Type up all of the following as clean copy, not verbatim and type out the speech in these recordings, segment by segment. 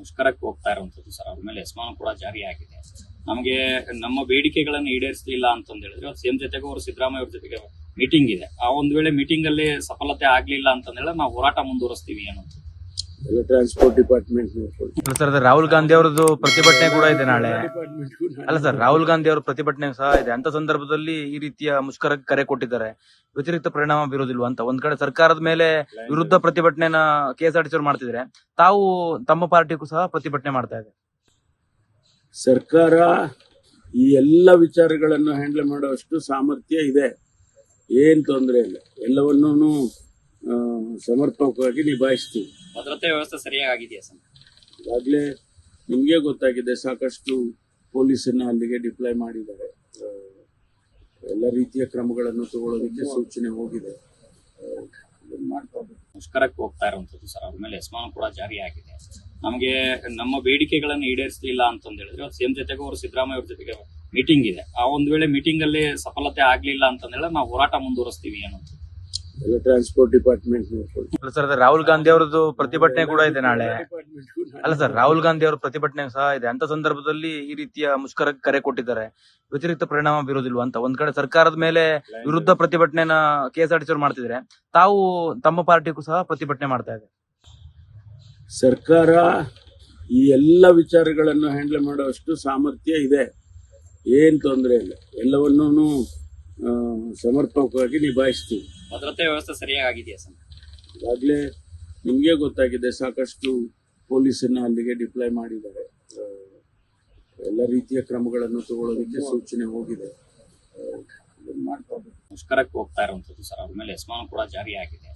ಮುಷ್ಕರಕ್ಕೆ ಹೋಗ್ತಾ ಇರುವಂತದ್ದು ಸರ್. ಅವ್ರ ಮೇಲೆ ಎಸ್ಮಾನು ಕೂಡ ಜಾರಿ ಆಗಿದೆ. ನಮಗೆ ನಮ್ಮ ಬೇಡಿಕೆಗಳನ್ನು ಈಡೇರಿಸಲಿಲ್ಲ ಅಂತಂದ ಹೇಳಿದ್ರೆ ಸಿಎಂ ಜೊತೆಗೂ ಅವರು ಸಿದ್ದರಾಮಯ್ಯ ಅವ್ರ ಜೊತೆಗೆ ಮೀಟಿಂಗ್ ಇದೆ. ಆ ಒಂದ್ ವೇಳೆ ಮೀಟಿಂಗ್ ಅಲ್ಲಿ ಸಫಲತೆ ಆಗ್ಲಿಲ್ಲ ಅಂತಂದ್ರೆ ನಾವು ಹೋರಾಟ ಮುಂದುವರಿಸ್ತೀವಿ ಅನ್ನೋದು. Transport department sir, Rahul Gandhi ಅವರದ್ದು ಪ್ರತಿಭಟನೆ ಕೂಡ ಇದೆ ನಾಳೆ. ಅಲ್ಲ ಸರ್, ರಾಹುಲ್ ಗಾಂಧಿ ಅವರ ಪ್ರತಿಭಟನೆ ಸಹ ಇದೆ. ಅಂತ ಸಂದರ್ಭದಲ್ಲಿ ಈ ರೀತಿಯ ಮುಷ್ಕರಕ್ಕೆ ಕರೆ ಕೊಟ್ಟಿದ್ದಾರೆ. ವ್ಯತಿರಿಕ್ತ ಪರಿಣಾಮ ಬೀರೋದಿಲ್ವಾ ಅಂತ ಒಂದ್ ಕಡೆ ಸರ್ಕಾರದ ಮೇಲೆ ವಿರುದ್ಧ ಪ್ರತಿಭಟನೆನ ಕೆಎಸ್ಆರ್ಟಿಸಿ ಅವರು ಮಾಡ್ತಿದ್ರೆ, ತಾವು ತಮ್ಮ ಪಾರ್ಟಿಗೂ ಸಹ ಪ್ರತಿಭಟನೆ ಮಾಡ್ತಾ ಇದೆ. ಸರ್ಕಾರ ಈ ಎಲ್ಲ ವಿಚಾರಗಳನ್ನು ಹ್ಯಾಂಡಲ್ ಮಾಡುವಷ್ಟು ಸಾಮರ್ಥ್ಯ ಇದೆ, ಏನ್ ತೊಂದರೆ ಇಲ್ಲ. ಎಲ್ಲವನ್ನೂ ಸಮರ್ಪಕವಾಗಿ ನಿಭಾಯಿಸ್ತೀವಿ. ಭದ್ರತೆ ವ್ಯವಸ್ಥೆ ಸರಿಯಾಗಿದೆಯಾ ಸರ್? ಈಗಾಗಲೇ ನಿಮಗೆ ಗೊತ್ತಾಗಿದೆ, ಸಾಕಷ್ಟು ಪೊಲೀಸನ್ನ ಅಲ್ಲಿಗೆ ಡಿಪ್ಲಾಯ್ ಮಾಡಿದ್ದಾರೆ. ಎಲ್ಲ ರೀತಿಯ ಕ್ರಮಗಳನ್ನು ತಗೊಳ್ಳೋದಕ್ಕೆ ಸೂಚನೆ ಹೋಗಿದೆ. ಮುಷ್ಕರಕ್ಕೆ ಹೋಗ್ತಾ ಇರುವಂತದ್ದು ಸರ್. ಅವ್ರ ಮೇಲೆ ಎಸ್ಮಾನು ಕೂಡ ಜಾರಿ ಆಗಿದೆ. ನಮಗೆ ನಮ್ಮ ಬೇಡಿಕೆಗಳನ್ನು ಈಡೇರಿಸಲಿಲ್ಲ ಅಂತಂದ ಹೇಳಿದ್ರೆ ಸಿಎಂ ಜೊತೆಗೂ ಅವರು ಸಿದ್ದರಾಮಯ್ಯ ಅವ್ರ ಜೊತೆಗೆ ಮೀಟಿಂಗ್ ಇದೆ. ಆ ಒಂದ್ ವೇಳೆ ಮೀಟಿಂಗ್ ಅಲ್ಲಿ ಸಫಲತೆ ಆಗ್ಲಿಲ್ಲ ಅಂತಂದ್ರೆ ನಾವು ಹೋರಾಟ ಮುಂದುವರಿಸ್ತೀವಿ ಅನ್ನೋದು. Transport department sir, Rahul Gandhi ಅವರದ್ದು ಪ್ರತಿಭಟನೆ ಕೂಡ ಇದೆ ನಾಳೆ. ಅಲ್ಲ ಸರ್, ರಾಹುಲ್ ಗಾಂಧಿ ಅವರ ಪ್ರತಿಭಟನೆ ಸಹ ಇದೆ. ಅಂತ ಸಂದರ್ಭದಲ್ಲಿ ಈ ರೀತಿಯ ಮುಷ್ಕರಕ್ಕೆ ಕರೆ ಕೊಟ್ಟಿದ್ದಾರೆ. ವ್ಯತಿರಿಕ್ತ ಪರಿಣಾಮ ಬೀರೋದಿಲ್ವಾ ಅಂತ ಒಂದ್ ಕಡೆ ಸರ್ಕಾರದ ಮೇಲೆ ವಿರುದ್ಧ ಪ್ರತಿಭಟನೆನ ಕೆಎಸ್ಆರ್ಟಿಸಿ ಅವರು ಮಾಡ್ತಿದ್ರೆ, ತಾವು ತಮ್ಮ ಪಾರ್ಟಿಗೂ ಸಹ ಪ್ರತಿಭಟನೆ ಮಾಡ್ತಾ ಇದೆ. ಸರ್ಕಾರ ಈ ಎಲ್ಲ ವಿಚಾರಗಳನ್ನು ಹ್ಯಾಂಡಲ್ ಮಾಡುವಷ್ಟು ಸಾಮರ್ಥ್ಯ ಇದೆ, ಏನ್ ತೊಂದರೆ ಇಲ್ಲ. ಎಲ್ಲವನ್ನೂ ಸಮರ್ಪಕವಾಗಿ ನಿಭಾಯಿಸ್ತೀವಿ. ಭದ್ರತೆ ವ್ಯವಸ್ಥೆ ಸರಿಯಾಗಿದೆಯಾ ಸರ್? ಈಗಾಗಲೇ ನಿಮಗೆ ಗೊತ್ತಾಗಿದೆ, ಸಾಕಷ್ಟು ಪೊಲೀಸನ್ನ ಅಲ್ಲಿಗೆ ಡಿಪ್ಲಾಯ್ ಮಾಡಿದ್ದಾರೆ. ಎಲ್ಲ ರೀತಿಯ ಕ್ರಮಗಳನ್ನು ತಗೊಳ್ಳೋದಕ್ಕೆ ಸೂಚನೆ ಹೋಗಿದೆ. ಮುಷ್ಕರಕ್ಕೆ ಹೋಗ್ತಾ ಇರುವಂತದ್ದು ಸರ್. ಅವ್ರ ಮೇಲೆ ಎಸ್ಮಾನು ಕೂಡ ಜಾರಿ ಆಗಿದೆ.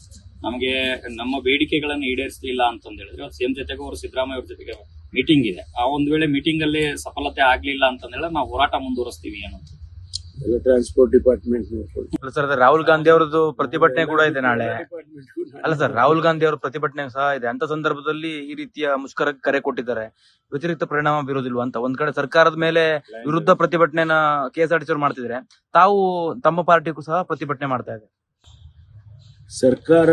ನಮಗೆ ನಮ್ಮ ಬೇಡಿಕೆಗಳನ್ನು ಈಡೇರಿಸಲಿಲ್ಲ ಅಂತಂದ ಹೇಳಿದ್ರೆ ಸಿಎಂ ಜೊತೆಗೂ ಅವರು ಸಿದ್ದರಾಮಯ್ಯ ಅವ್ರ ಜೊತೆಗೆ ಮೀಟಿಂಗ್ ಇದೆ. ಆ ಒಂದ್ ವೇಳೆ ಮೀಟಿಂಗ್ ಅಲ್ಲಿ ಸಫಲತೆ ಆಗ್ಲಿಲ್ಲ ಅಂತಂದ್ರೆ ನಾವು ಹೋರಾಟ ಮುಂದುವರಿಸ್ತೀವಿ ಅನ್ನೋದು. Transport department sir, Rahul Gandhi ಅವರದ್ದು ಪ್ರತಿಭಟನೆ ಕೂಡ ಇದೆ ನಾಳೆ. ಅಲ್ಲ ಸರ್, ರಾಹುಲ್ ಗಾಂಧಿ ಅವರ ಪ್ರತಿಭಟನೆ ಸಹ ಇದೆ. ಅಂತ ಸಂದರ್ಭದಲ್ಲಿ ಈ ರೀತಿಯ ಮುಷ್ಕರಕ್ಕೆ ಕರೆ ಕೊಟ್ಟಿದ್ದಾರೆ. ವ್ಯತಿರಿಕ್ತ ಪರಿಣಾಮ ಬೀರೋದಿಲ್ವಾ ಅಂತ ಒಂದ್ ಕಡೆ ಸರ್ಕಾರದ ಮೇಲೆ ವಿರುದ್ಧ ಪ್ರತಿಭಟನೆನ ಕೆಎಸ್ಆರ್ಟಿಸಿ ಅವರು ಮಾಡ್ತಿದ್ರೆ, ತಾವು ತಮ್ಮ ಪಾರ್ಟಿಗೂ ಸಹ ಪ್ರತಿಭಟನೆ ಮಾಡ್ತಾ ಇದೆ. ಸರ್ಕಾರ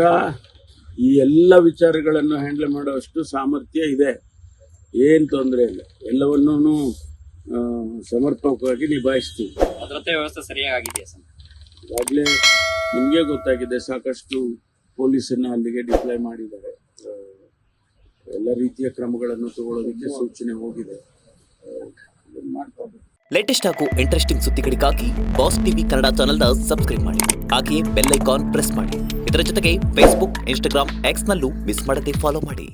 ಈ ಎಲ್ಲ ವಿಚಾರಗಳನ್ನು ಹ್ಯಾಂಡಲ್ ಮಾಡುವಷ್ಟು ಸಾಮರ್ಥ್ಯ ಇದೆ, ಏನ್ ತೊಂದರೆ ಇಲ್ಲ. ಎಲ್ಲವನ್ನೂ ಸಮರ್ಪಕವಾಗಿ ನಿಭಾಯಿಸ್ತೀವಿ. ಭದ್ರತೆ ವ್ಯವಸ್ಥೆ ಸರಿಯಾಗಿದೆಯಾ ಸರ್? ಈಗಾಗಲೇ ನಿಮಗೆ ಗೊತ್ತಾಗಿದೆ, ಸಾಕಷ್ಟು ಪೊಲೀಸನ್ನ ಅಲ್ಲಿಗೆ ಡಿಪ್ಲಾಯ್ ಮಾಡಿದ್ದಾರೆ. ಎಲ್ಲ ರೀತಿಯ ಕ್ರಮಗಳನ್ನು ತಗೊಳ್ಳೋದಕ್ಕೆ ಸೂಚನೆ ಹೋಗಿದೆ. ಲೇಟೆಸ್ಟ್ ಹಾಗೂ ಇಂಟ್ರೆಸ್ಟಿಂಗ್ ಸುದ್ದಿಗಳಿಗಾಗಿ ಬಾಸ್ ಟಿವಿ ಕನ್ನಡ ಚಾನೆಲ್ನ ಸಬ್ಸ್ಕ್ರೈಬ್ ಮಾಡಿ. ಹಾಗೆಯೇ ಬೆಲ್ ಐಕಾನ್ ಪ್ರೆಸ್ ಮಾಡಿ. ಇದರ ಜೊತೆಗೆ ಫೇಸ್ಬುಕ್, ಇನ್ಸ್ಟಾಗ್ರಾಮ್, ಎಕ್ಸ್ನಲ್ಲೂ ಮಿಸ್ ಮಾಡದೆ ಫಾಲೋ ಮಾಡಿ.